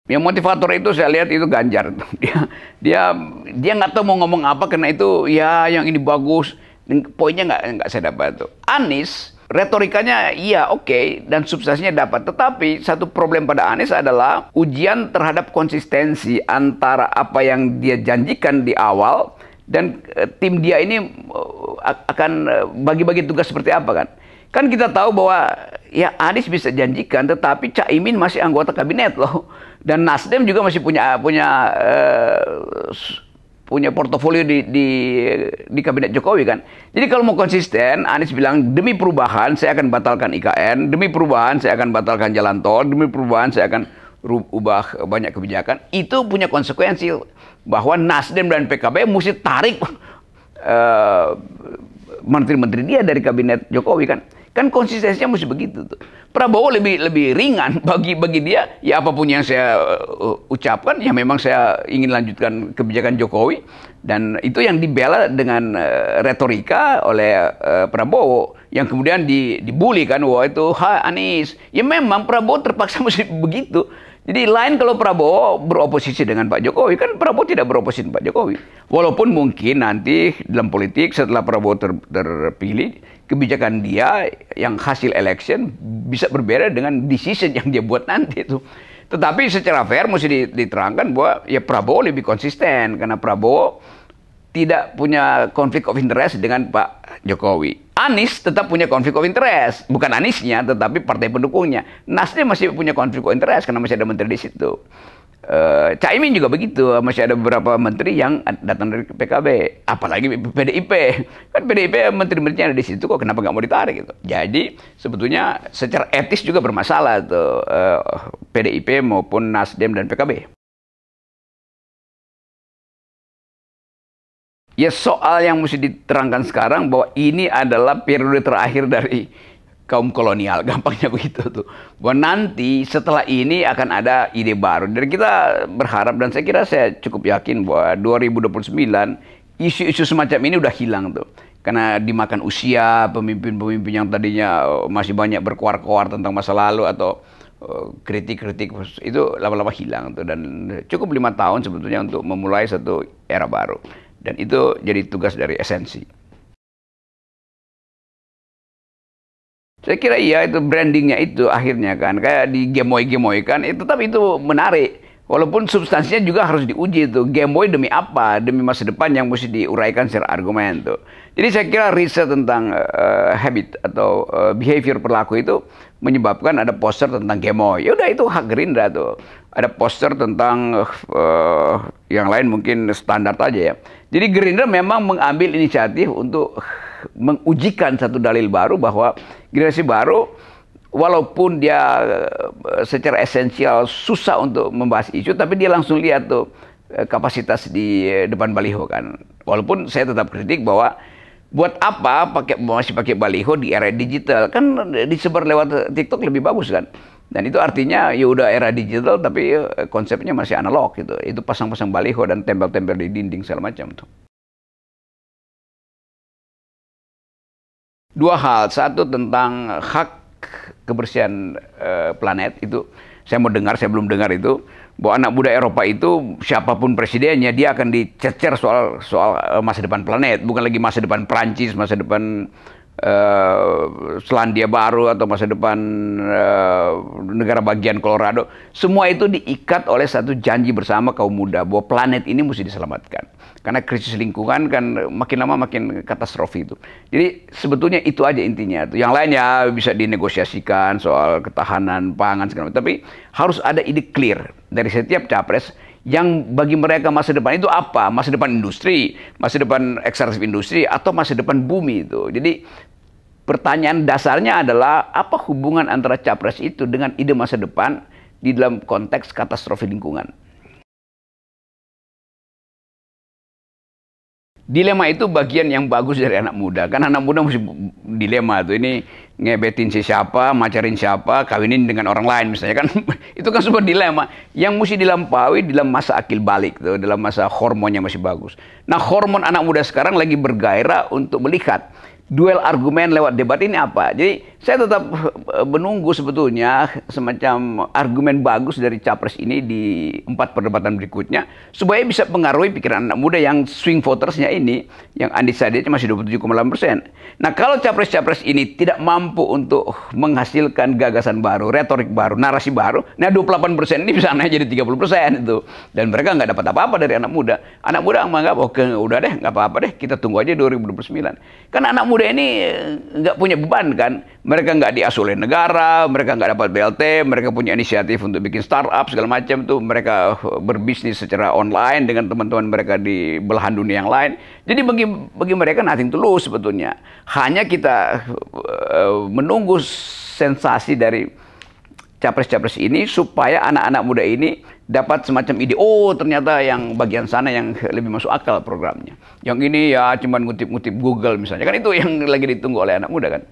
Yang motivator itu saya lihat itu Ganjar. Dia dia nggak tahu mau ngomong apa karena itu ya yang ini bagus. Poinnya nggak saya dapat tuh. Anies retorikanya iya oke, dan substansinya dapat. Tetapi satu problem pada Anies adalah ujian terhadap konsistensi antara apa yang dia janjikan di awal dan tim dia ini akan bagi-bagi tugas seperti apa kan. Kan kita tahu bahwa ya Anies bisa janjikan, tetapi Caimin masih anggota kabinet loh. Dan Nasdem juga masih punya portofolio di kabinet Jokowi kan. Jadi kalau mau konsisten, Anies bilang demi perubahan saya akan batalkan IKN, demi perubahan saya akan batalkan jalan tol, demi perubahan saya akan ubah banyak kebijakan. Itu punya konsekuensi bahwa Nasdem dan PKB mesti tarik menteri-menteri dia dari kabinet Jokowi kan. Kan konsistensinya mesti begitu tuh. Prabowo lebih ringan bagi dia, ya apapun yang saya ucapkan ya memang saya ingin lanjutkan kebijakan Jokowi, dan itu yang dibela dengan retorika oleh Prabowo yang kemudian dibully kan, wah itu Anies. Ya memang Prabowo terpaksa mesti begitu. Jadi lain kalau Prabowo beroposisi dengan Pak Jokowi, kan Prabowo tidak beroposisi dengan Pak Jokowi. Walaupun mungkin nanti dalam politik setelah Prabowo terpilih, kebijakan dia yang hasil election bisa berbeda dengan decision yang dia buat nanti itu. Tetapi secara fair mesti diterangkan bahwa ya Prabowo lebih konsisten karena Prabowo tidak punya konflik of interest dengan Pak Jokowi. Anies tetap punya konflik of interest, bukan Aniesnya, tetapi partai pendukungnya. Nasdem masih punya konflik of interest karena masih ada menteri di situ. Caimin juga begitu, masih ada beberapa menteri yang datang dari PKB, apalagi PDIP. Kan PDIP menteri-menterinya ada di situ, kok kenapa nggak mau ditarik gitu. Jadi sebetulnya secara etis juga bermasalah tuh PDIP maupun Nasdem dan PKB. Ya soal yang mesti diterangkan sekarang bahwa ini adalah periode terakhir dari kaum kolonial, gampangnya begitu tuh. Bahwa nanti setelah ini akan ada ide baru. Dan kita berharap, dan saya kira saya cukup yakin bahwa 2029 isu-isu semacam ini udah hilang tuh. Karena dimakan usia pemimpin-pemimpin yang tadinya masih banyak berkoar-koar tentang masa lalu atau kritik-kritik itu lama-lama hilang tuh. Dan cukup 5 tahun sebetulnya untuk memulai satu era baru. Dan itu jadi tugas dari esensi. Saya kira iya, itu brandingnya itu akhirnya kan. Kayak di gemoy-gemoy kan, itu tapi itu menarik. Walaupun substansinya juga harus diuji itu. Gemoy demi apa? Demi masa depan yang mesti diuraikan secara argumen tuh. Jadi saya kira riset tentang habit atau behavior perilaku itu menyebabkan ada poster tentang gemoy. Ya udah itu hak Gerindra tuh. Ada poster tentang yang lain mungkin standar aja ya. Jadi Gerindra memang mengambil inisiatif untuk mengujikan satu dalil baru bahwa generasi baru walaupun dia secara esensial susah untuk membahas isu, tapi dia langsung lihat tuh kapasitas di depan baliho kan. Walaupun saya tetap kritik bahwa buat apa masih pakai baliho di era digital, kan disebar lewat TikTok lebih bagus kan. Dan itu artinya ya udah era digital tapi konsepnya masih analog gitu. Itu pasang-pasang baliho dan tempel-tempel di dinding segala macam tuh. Dua hal, satu tentang hak kebersihan planet itu saya mau dengar, saya belum dengar itu, bahwa anak muda Eropa itu siapapun presidennya dia akan dicecer soal masa depan planet, bukan lagi masa depan Prancis, masa depan Selandia Baru atau masa depan negara bagian Colorado. Semua itu diikat oleh satu janji bersama kaum muda bahwa planet ini mesti diselamatkan. Karena krisis lingkungan kan makin lama makin katastrofi itu. Jadi sebetulnya itu aja intinya. Yang lain ya bisa dinegosiasikan soal ketahanan pangan segala macam. Tapi harus ada ide clear dari setiap capres yang bagi mereka masa depan itu apa? Masa depan industri, masa depan ekstraktif industri, atau masa depan bumi itu. Jadi pertanyaan dasarnya adalah apa hubungan antara capres itu dengan ide masa depan di dalam konteks katastrofi lingkungan. Dilema itu bagian yang bagus dari anak muda. Kan anak muda mesti dilema tuh. Ini ngebetin si siapa, macarin siapa, kawinin dengan orang lain misalnya kan. Itu kan sebuah dilema yang mesti dilampaui dalam masa akil balik tuh, dalam masa hormonnya masih bagus. Nah, hormon anak muda sekarang lagi bergairah untuk melihat duel argumen lewat debat ini apa. Jadi saya tetap menunggu sebetulnya semacam argumen bagus dari capres ini di 4 perdebatan berikutnya supaya bisa pengaruhi pikiran anak muda yang swing votersnya ini, yang undecided masih 27,8%. Nah, kalau capres-capres ini tidak mampu untuk menghasilkan gagasan baru, retorik baru, narasi baru, nah 28% ini bisa naik jadi 30% itu. Dan mereka nggak dapat apa-apa dari anak muda. Anak muda menganggap, oke, udah deh, nggak apa-apa deh, kita tunggu aja 2029. Karena anak muda ini nggak punya beban kan. Mereka nggak diasuh oleh negara, mereka nggak dapat BLT, mereka punya inisiatif untuk bikin startup segala macam tuh. Mereka berbisnis secara online dengan teman-teman mereka di belahan dunia yang lain. Jadi bagi mereka nothing to lose sebetulnya. Hanya kita menunggu sensasi dari capres-capres ini supaya anak-anak muda ini dapat semacam ide, oh ternyata yang bagian sana yang lebih masuk akal programnya. Yang ini ya cuman ngutip-ngutip Google misalnya. Kan itu yang lagi ditunggu oleh anak muda kan.